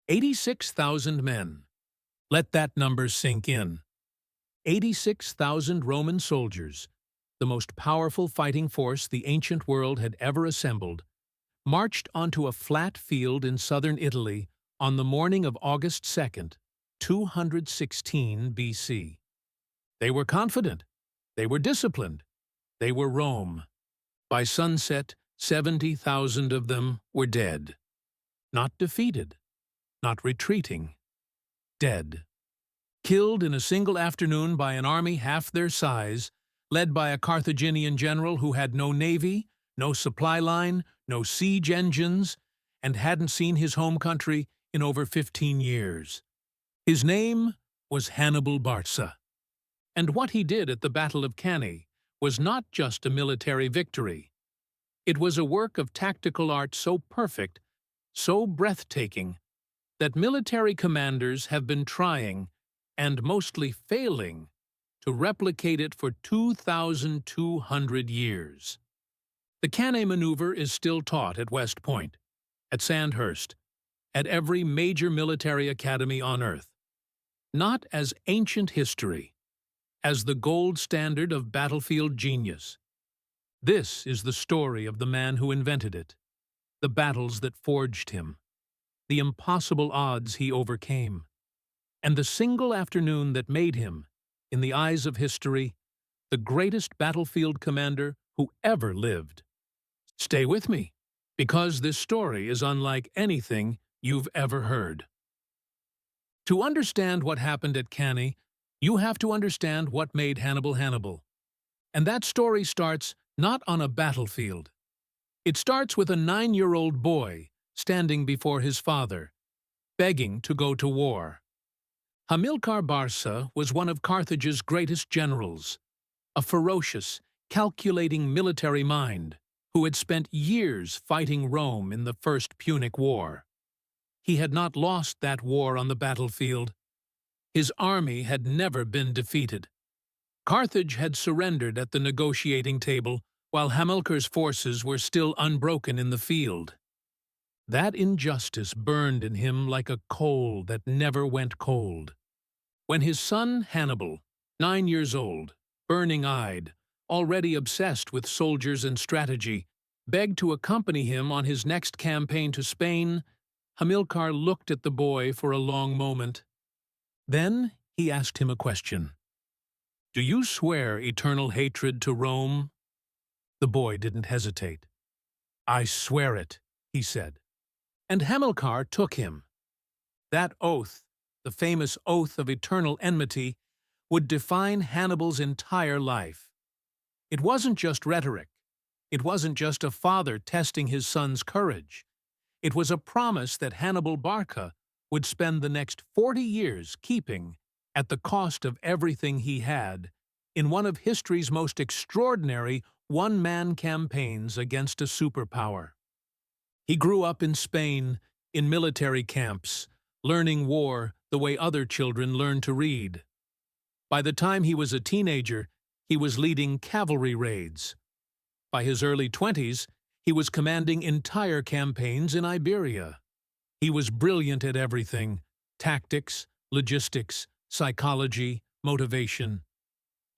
86,000 men. Let that number sink in. 86,000 Roman soldiers, the most powerful fighting force the ancient world had ever assembled, marched onto a flat field in southern Italy on the morning of August 2nd, 216 BC. They were confident. They were disciplined. They were Rome. By sunset, 70,000 of them were dead. Not defeated, not retreating. Dead. Killed in a single afternoon by an army half their size, led by a Carthaginian general who had no navy, no supply line, no siege engines, and hadn't seen his home country in over 15 years. His name was Hannibal Barca. And what he did at the Battle of Cannae was not just a military victory. It was a work of tactical art so perfect, so breathtaking, that military commanders have been trying, and mostly failing, to replicate it for 2,200 years. The Cannae maneuver is still taught at West Point, at Sandhurst, at every major military academy on Earth. Not as ancient history, as the gold standard of battlefield genius. This is the story of the man who invented it, the battles that forged him, the impossible odds he overcame, and the single afternoon that made him, in the eyes of history, the greatest battlefield commander who ever lived. Stay with me, because this story is unlike anything you've ever heard. To understand what happened at Cannae, you have to understand what made Hannibal Hannibal. And that story starts not on a battlefield. It starts with a 9-year-old boy standing before his father, begging to go to war. Hamilcar Barca was one of Carthage's greatest generals, a ferocious, calculating military mind who had spent years fighting Rome in the First Punic War. He had not lost that war on the battlefield. His army had never been defeated. Carthage had surrendered at the negotiating table, while Hamilcar's forces were still unbroken in the field. That injustice burned in him like a coal that never went cold. When his son Hannibal, 9 years old, burning-eyed, already obsessed with soldiers and strategy, begged to accompany him on his next campaign to Spain, Hamilcar looked at the boy for a long moment. Then he asked him a question. "Do you swear eternal hatred to Rome?" The boy didn't hesitate. "I swear it," he said. And Hamilcar took him. That oath, the famous oath of eternal enmity, would define Hannibal's entire life. It wasn't just rhetoric. It wasn't just a father testing his son's courage. It was a promise that Hannibal Barca would spend the next 40 years keeping, at the cost of everything he had, in one of history's most extraordinary one-man campaigns against a superpower. He grew up in Spain, in military camps, learning war the way other children learn to read. By the time he was a teenager, he was leading cavalry raids. By his early 20s, he was commanding entire campaigns in Iberia. He was brilliant at everything: tactics, logistics, psychology, motivation.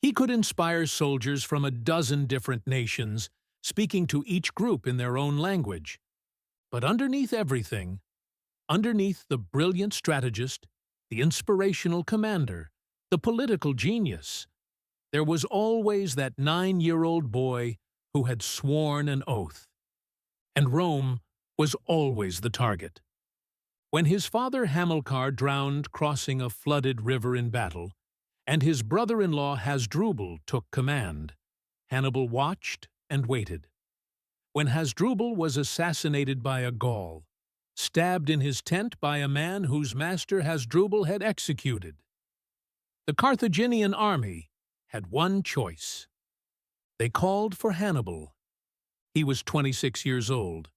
He could inspire soldiers from a dozen different nations, speaking to each group in their own language. But underneath everything, underneath the brilliant strategist, the inspirational commander, the political genius, there was always that 9-year-old boy who had sworn an oath. And Rome was always the target. When his father Hamilcar drowned crossing a flooded river in battle, and his brother-in-law Hasdrubal took command, Hannibal watched and waited. When Hasdrubal was assassinated by a Gaul, stabbed in his tent by a man whose master Hasdrubal had executed, the Carthaginian army had one choice. They called for Hannibal. He was 26 years old,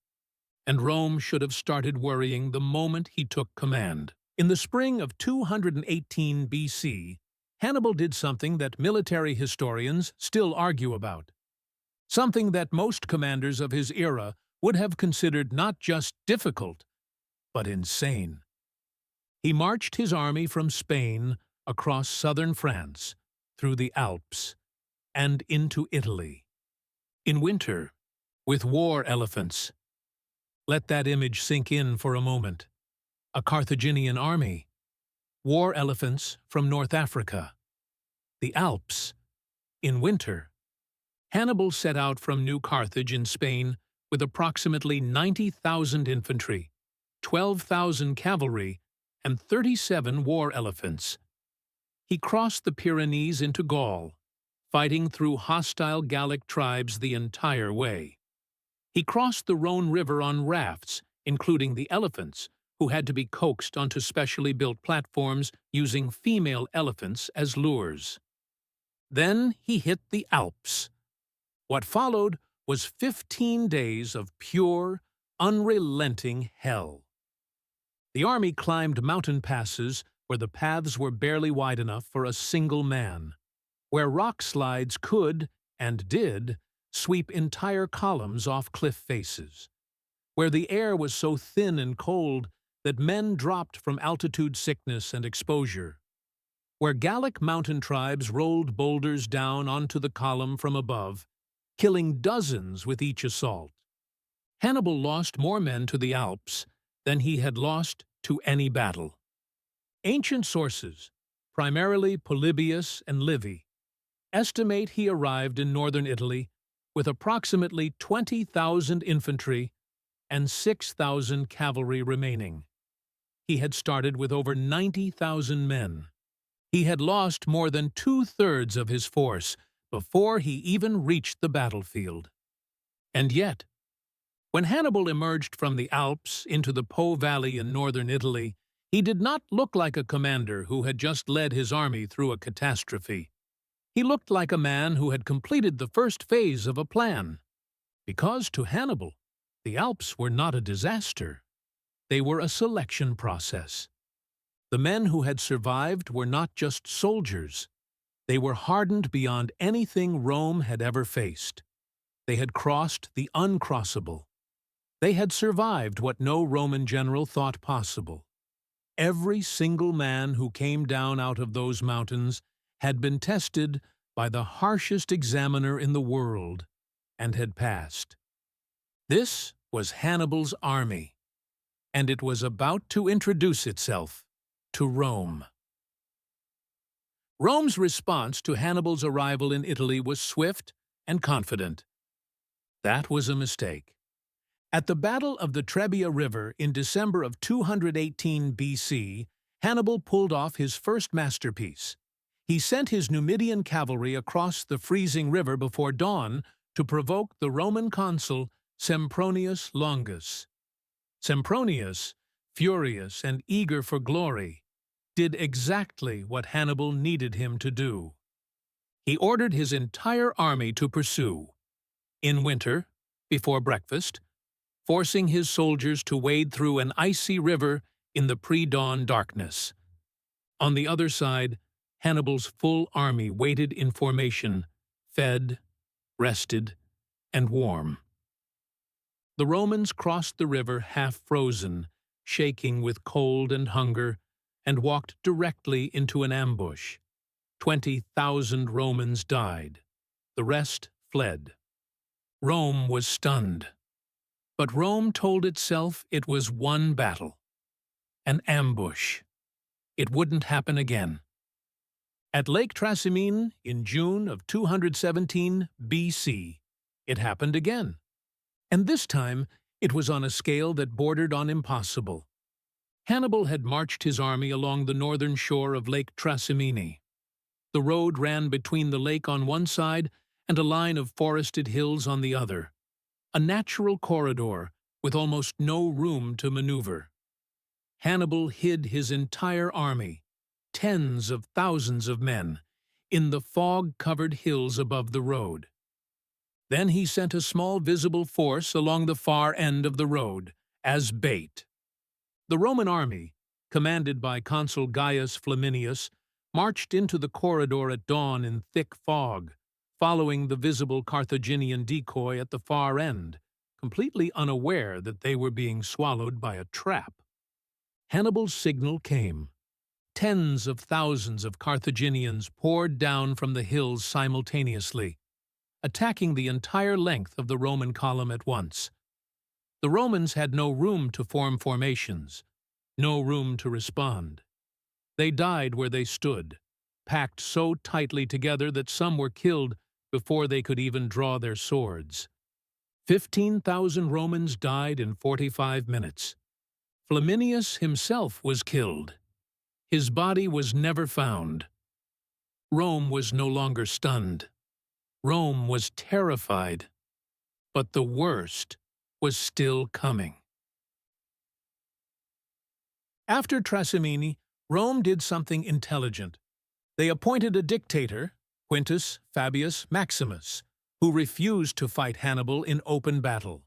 and Rome should have started worrying the moment he took command. In the spring of 218 BC, Hannibal did something that military historians still argue about. Something that most commanders of his era would have considered not just difficult, but insane. He marched his army from Spain across southern France, through the Alps, and into Italy. In winter, with war elephants. Let that image sink in for a moment. A Carthaginian army. War elephants from North Africa. The Alps. In winter. Hannibal set out from New Carthage in Spain with approximately 90,000 infantry, 12,000 cavalry, and 37 war elephants. He crossed the Pyrenees into Gaul, fighting through hostile Gallic tribes the entire way. He crossed the Rhone River on rafts, including the elephants, who had to be coaxed onto specially built platforms using female elephants as lures. Then he hit the Alps. What followed was 15 days of pure, unrelenting hell. The army climbed mountain passes where the paths were barely wide enough for a single man, where rock slides could, and did, sweep entire columns off cliff faces, where the air was so thin and cold that men dropped from altitude sickness and exposure, where Gallic mountain tribes rolled boulders down onto the column from above, killing dozens with each assault. Hannibal lost more men to the Alps than he had lost to any battle. Ancient sources, primarily Polybius and Livy, estimate he arrived in northern Italy with approximately 20,000 infantry and 6,000 cavalry remaining. He had started with over 90,000 men. He had lost more than two-thirds of his force before he even reached the battlefield. And yet, when Hannibal emerged from the Alps into the Po Valley in northern Italy, he did not look like a commander who had just led his army through a catastrophe. He looked like a man who had completed the first phase of a plan. Because to Hannibal, the Alps were not a disaster. They were a selection process. The men who had survived were not just soldiers. They were hardened beyond anything Rome had ever faced. They had crossed the uncrossable. They had survived what no Roman general thought possible. Every single man who came down out of those mountains had been tested by the harshest examiner in the world and had passed. This was Hannibal's army, and it was about to introduce itself to Rome. Rome's response to Hannibal's arrival in Italy was swift and confident. That was a mistake. At the Battle of the Trebia River in December of 218 BC, Hannibal pulled off his first masterpiece. He sent his Numidian cavalry across the freezing river before dawn to provoke the Roman consul Sempronius Longus. Sempronius, furious and eager for glory, did exactly what Hannibal needed him to do. He ordered his entire army to pursue. In winter, before breakfast, forcing his soldiers to wade through an icy river in the pre-dawn darkness. On the other side, Hannibal's full army waited in formation, fed, rested, and warm. The Romans crossed the river half-frozen, shaking with cold and hunger, and walked directly into an ambush. 20,000 Romans died. The rest fled. Rome was stunned. But Rome told itself it was one battle. An ambush. It wouldn't happen again. At Lake Trasimene in June of 217 BC, it happened again. And this time, it was on a scale that bordered on impossible. Hannibal had marched his army along the northern shore of Lake Trasimene. The road ran between the lake on one side and a line of forested hills on the other. A natural corridor with almost no room to maneuver. Hannibal hid his entire army, tens of thousands of men, in the fog-covered hills above the road. Then he sent a small visible force along the far end of the road, as bait. The Roman army, commanded by Consul Gaius Flaminius, marched into the corridor at dawn in thick fog, following the visible Carthaginian decoy at the far end, completely unaware that they were being swallowed by a trap. Hannibal's signal came. Tens of thousands of Carthaginians poured down from the hills simultaneously, attacking the entire length of the Roman column at once. The Romans had no room to form formations, no room to respond. They died where they stood, packed so tightly together that some were killed before they could even draw their swords. 15,000 Romans died in 45 minutes. Flaminius himself was killed. His body was never found. Rome was no longer stunned. Rome was terrified. But the worst was still coming. After Trasimene, Rome did something intelligent. They appointed a dictator, Quintus Fabius Maximus, who refused to fight Hannibal in open battle.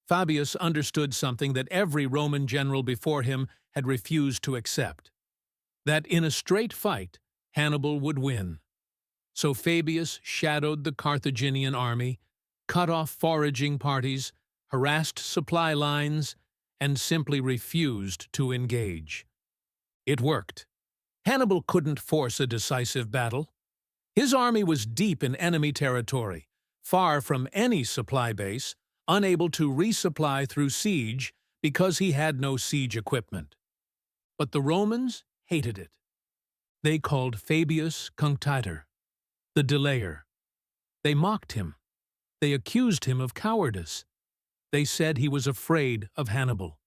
Fabius understood something that every Roman general before him had refused to accept: that in a straight fight, Hannibal would win. So Fabius shadowed the Carthaginian army, cut off foraging parties, harassed supply lines, and simply refused to engage. It worked. Hannibal couldn't force a decisive battle. His army was deep in enemy territory, far from any supply base, unable to resupply through siege because he had no siege equipment. But the Romans hated it. They called Fabius Cunctator, the delayer. They mocked him. They accused him of cowardice. They said he was afraid of Hannibal.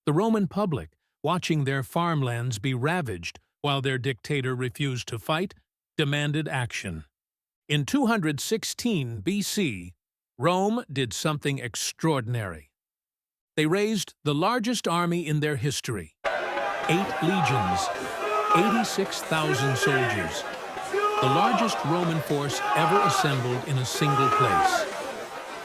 The Roman public, watching their farmlands be ravaged while their dictator refused to fight, demanded action. In 216 BC, Rome did something extraordinary. They raised the largest army in their history. 8 legions, 86,000 soldiers. The largest Roman force ever assembled in a single place.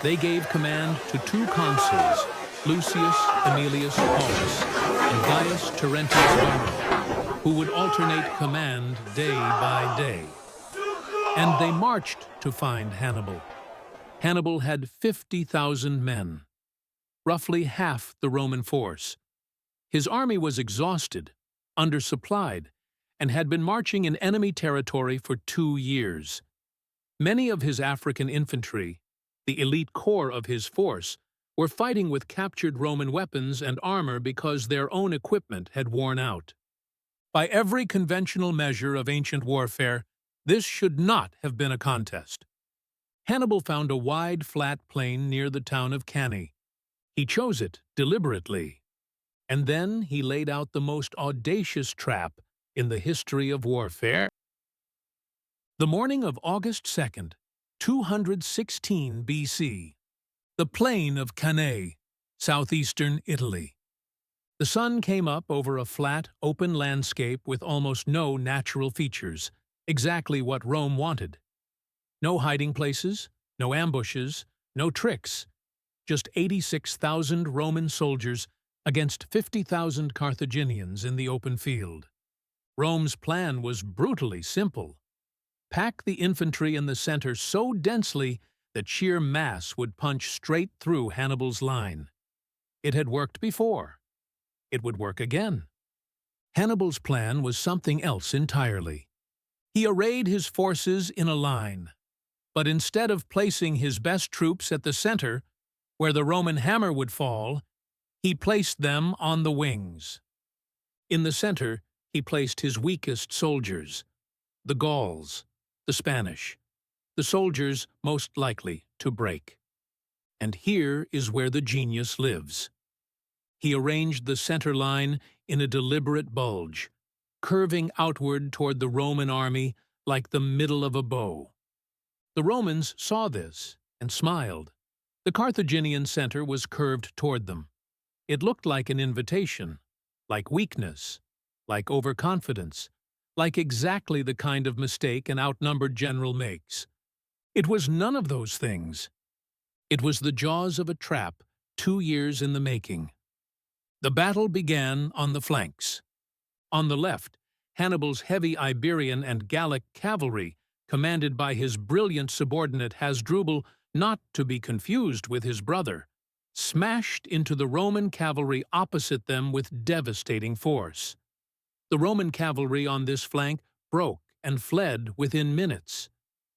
They gave command to 2 consuls, Lucius Aemilius Paulus and Gaius Terentius Varro, who would alternate command day by day. And they marched to find Hannibal. Hannibal had 50,000 men, roughly half the Roman force. His army was exhausted, undersupplied, and had been marching in enemy territory for 2 years. Many of his African infantry, the elite core of his force, were fighting with captured Roman weapons and armor because their own equipment had worn out. By every conventional measure of ancient warfare, this should not have been a contest. Hannibal found a wide, flat plain near the town of Cannae. He chose it deliberately. And then he laid out the most audacious trap in the history of warfare. The morning of August 2nd, 216 BC, the plain of Cannae, southeastern Italy. The sun came up over a flat, open landscape with almost no natural features, exactly what Rome wanted. No hiding places, no ambushes, no tricks, just 86,000 Roman soldiers against 50,000 Carthaginians in the open field. Rome's plan was brutally simple. Pack the infantry in the center so densely that sheer mass would punch straight through Hannibal's line. It had worked before. It would work again. Hannibal's plan was something else entirely. He arrayed his forces in a line, but instead of placing his best troops at the center, where the Roman hammer would fall, he placed them on the wings. In the center, he placed his weakest soldiers, the Gauls, the Spanish, the soldiers most likely to break. And here is where the genius lives. He arranged the center line in a deliberate bulge, curving outward toward the Roman army like the middle of a bow. The Romans saw this and smiled. The Carthaginian center was curved toward them. It looked like an invitation, like weakness, like overconfidence, like exactly the kind of mistake an outnumbered general makes. It was none of those things. It was the jaws of a trap 2 years in the making. The battle began on the flanks. On the left, Hannibal's heavy Iberian and Gallic cavalry, commanded by his brilliant subordinate Hasdrubal, not to be confused with his brother, smashed into the Roman cavalry opposite them with devastating force. The Roman cavalry on this flank broke and fled within minutes.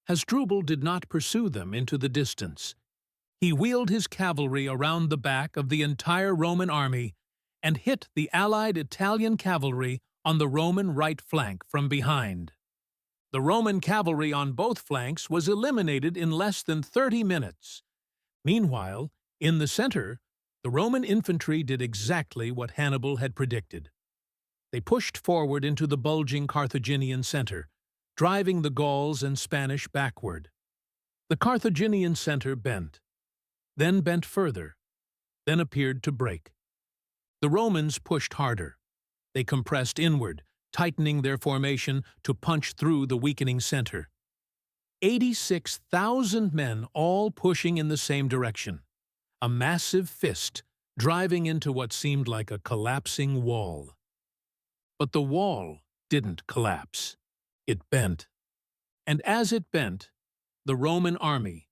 Hasdrubal did not pursue them into the distance. He wheeled his cavalry around the back of the entire Roman army and hit the allied Italian cavalry on the Roman right flank from behind. The Roman cavalry on both flanks was eliminated in less than 30 minutes. Meanwhile, in the center, the Roman infantry did exactly what Hannibal had predicted. They pushed forward into the bulging Carthaginian center, driving the Gauls and Spanish backward. The Carthaginian center bent, then bent further, then appeared to break. The Romans pushed harder. They compressed inward, tightening their formation to punch through the weakening center. 86,000 men all pushing in the same direction. A massive fist driving into what seemed like a collapsing wall. But the wall didn't collapse. It bent. And as it bent, the Roman army,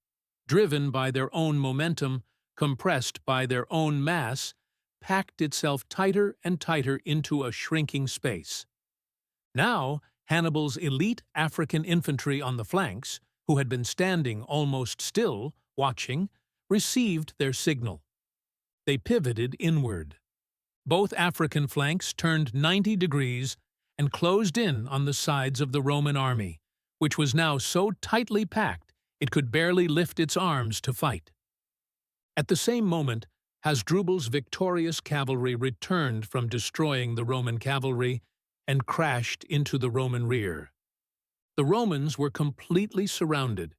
driven by their own momentum, compressed by their own mass, packed itself tighter and tighter into a shrinking space. Now, Hannibal's elite African infantry on the flanks, who had been standing almost still, watching, received their signal. They pivoted inward. Both African flanks turned 90 degrees and closed in on the sides of the Roman army, which was now so tightly packed it could barely lift its arms to fight. At the same moment, Hasdrubal's victorious cavalry returned from destroying the Roman cavalry and crashed into the Roman rear. The Romans were completely surrounded.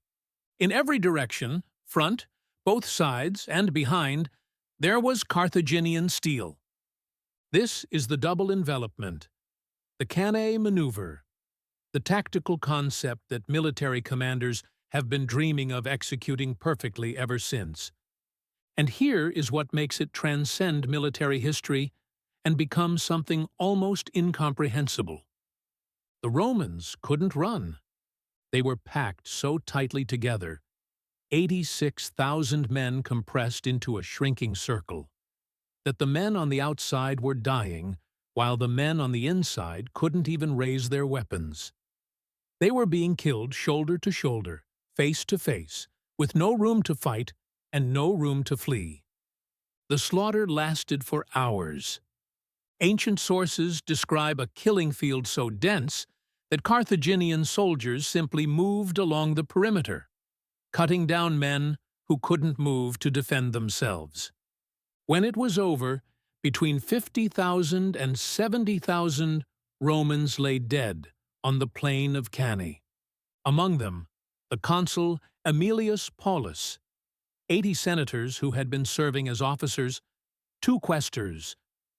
In every direction, front, both sides, and behind, there was Carthaginian steel. This is the double envelopment, the Cannae maneuver, the tactical concept that military commanders have been dreaming of executing perfectly ever since. And here is what makes it transcend military history and become something almost incomprehensible. The Romans couldn't run. They were packed so tightly together, 86,000 men compressed into a shrinking circle, that the men on the outside were dying, while the men on the inside couldn't even raise their weapons. They were being killed shoulder to shoulder, face to face, with no room to fight and no room to flee. The slaughter lasted for hours. Ancient sources describe a killing field so dense that Carthaginian soldiers simply moved along the perimeter, cutting down men who couldn't move to defend themselves. When it was over, between 50,000 and 70,000 Romans lay dead on the plain of Cannae. Among them, the consul Aemilius Paulus, 80 senators who had been serving as officers, 2 quaestors,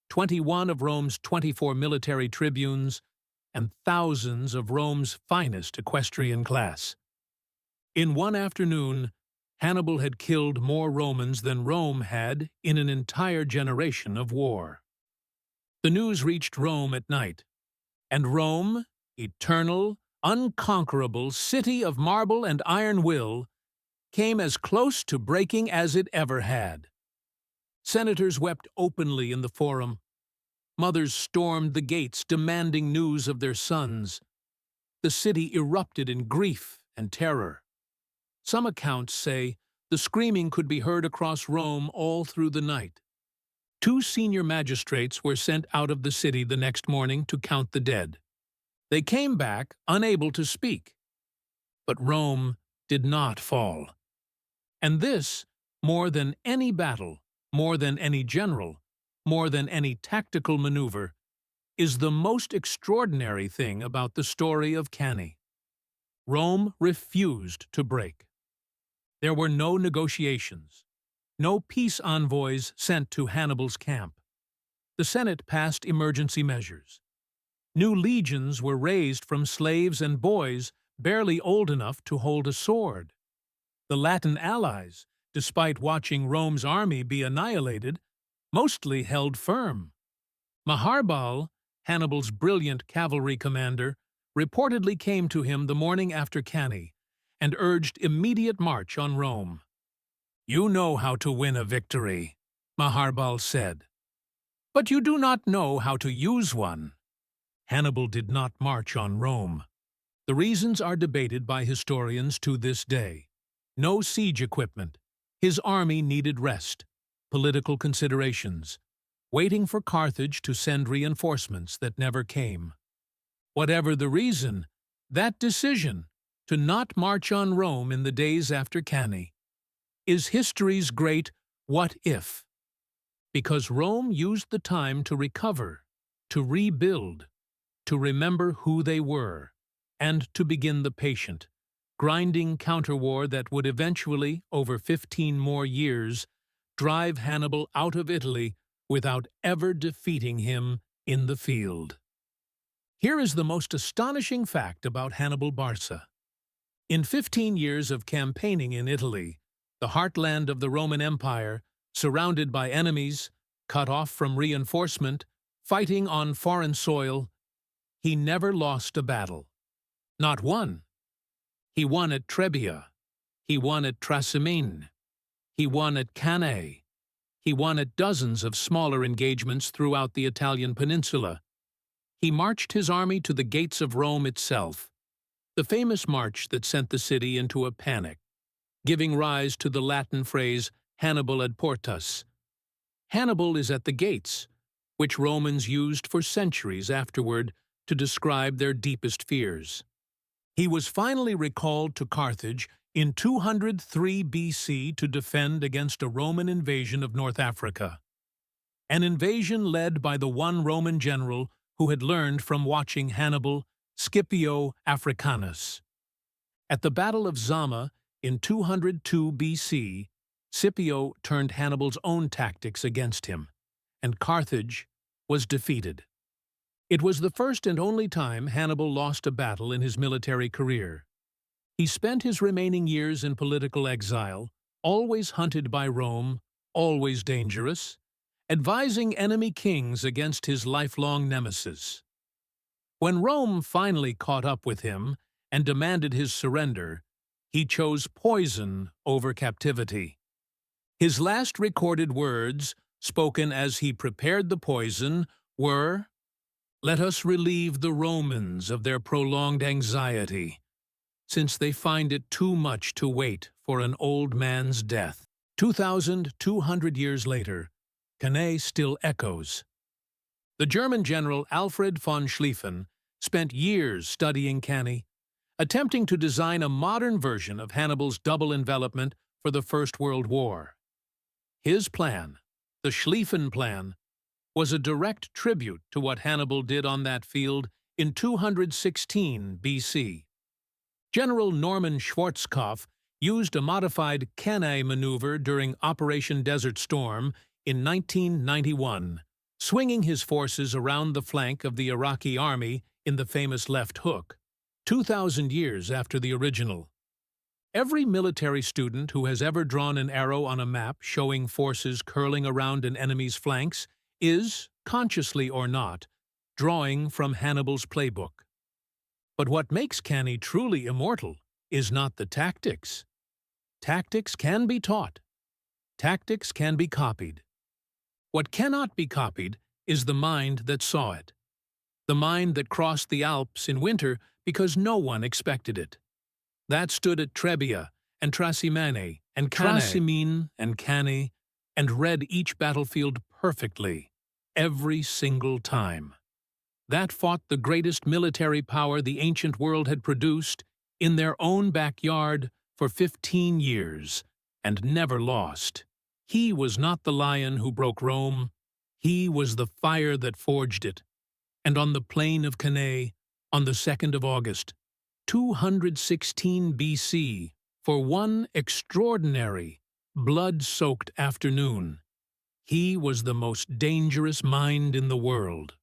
21 of Rome's 24 military tribunes, and thousands of Rome's finest equestrian class. In one afternoon, Hannibal had killed more Romans than Rome had in an entire generation of war. The news reached Rome at night, and Rome, eternal, unconquerable city of marble and iron will, came as close to breaking as it ever had. Senators wept openly in the forum. Mothers stormed the gates demanding news of their sons. The city erupted in grief and terror. Some accounts say the screaming could be heard across Rome all through the night. 2 senior magistrates were sent out of the city the next morning to count the dead. They came back unable to speak. But Rome did not fall. And this, more than any battle, more than any general, more than any tactical maneuver, is the most extraordinary thing about the story of Cannae. Rome refused to break. There were no negotiations, no peace envoys sent to Hannibal's camp. The Senate passed emergency measures. New legions were raised from slaves and boys barely old enough to hold a sword. The Latin allies, despite watching Rome's army be annihilated, mostly held firm. Maharbal, Hannibal's brilliant cavalry commander, reportedly came to him the morning after Cannae and urged immediate march on Rome. "You know how to win a victory," Maharbal said, "but you do not know how to use one." Hannibal did not march on Rome. The reasons are debated by historians to this day. No siege equipment. His army needed rest. Political considerations. Waiting for Carthage to send reinforcements that never came. Whatever the reason, that decision to not march on Rome in the days after Cannae is history's great what if. Because Rome used the time to recover, to rebuild, to remember who they were, and to begin the patient, grinding counterwar that would eventually, over 15 more years, drive Hannibal out of Italy without ever defeating him in the field. Here is the most astonishing fact about Hannibal Barca. In 15 years of campaigning in Italy, the heartland of the Roman Empire, surrounded by enemies, cut off from reinforcement, fighting on foreign soil, he never lost a battle. Not one. He won at Trebia. He won at Trasimene. He won at Cannae. He won at dozens of smaller engagements throughout the Italian peninsula. He marched his army to the gates of Rome itself, the famous march that sent the city into a panic, giving rise to the Latin phrase Hannibal ad portas. Hannibal is at the gates, which Romans used for centuries afterward to describe their deepest fears. He was finally recalled to Carthage in 203 BC to defend against a Roman invasion of North Africa. An invasion led by the one Roman general who had learned from watching Hannibal, Scipio Africanus. At the Battle of Zama in 202 BC, Scipio turned Hannibal's own tactics against him, and Carthage was defeated. It was the first and only time Hannibal lost a battle in his military career. He spent his remaining years in political exile, always hunted by Rome, always dangerous, advising enemy kings against his lifelong nemesis. When Rome finally caught up with him and demanded his surrender, he chose poison over captivity. His last recorded words, spoken as he prepared the poison, were, "Let us relieve the Romans of their prolonged anxiety, since they find it too much to wait for an old man's death." 2,200 years later, Cannae still echoes. The German general Alfred von Schlieffen spent years studying Cannae, attempting to design a modern version of Hannibal's double envelopment for the First World War. His plan, the Schlieffen Plan, was a direct tribute to what Hannibal did on that field in 216 BC. General Norman Schwarzkopf used a modified Cannae maneuver during Operation Desert Storm in 1991, swinging his forces around the flank of the Iraqi army in the famous left hook, 2,000 years after the original. Every military student who has ever drawn an arrow on a map showing forces curling around an enemy's flanks is, consciously or not, drawing from Hannibal's playbook. But what makes Cannae truly immortal is not the tactics. Tactics can be taught. Tactics can be copied. What cannot be copied is the mind that saw it. The mind that crossed the Alps in winter because no one expected it. That stood at Trebia and Trasimene and Trasimene and Cannae and read each battlefield perfectly, every single time. That fought the greatest military power the ancient world had produced in their own backyard for 15 years and never lost. He was not the lion who broke Rome. He was the fire that forged it. And on the plain of Cannae, on the 2nd of August, 216 BC, for one extraordinary, blood-soaked afternoon, he was the most dangerous mind in the world.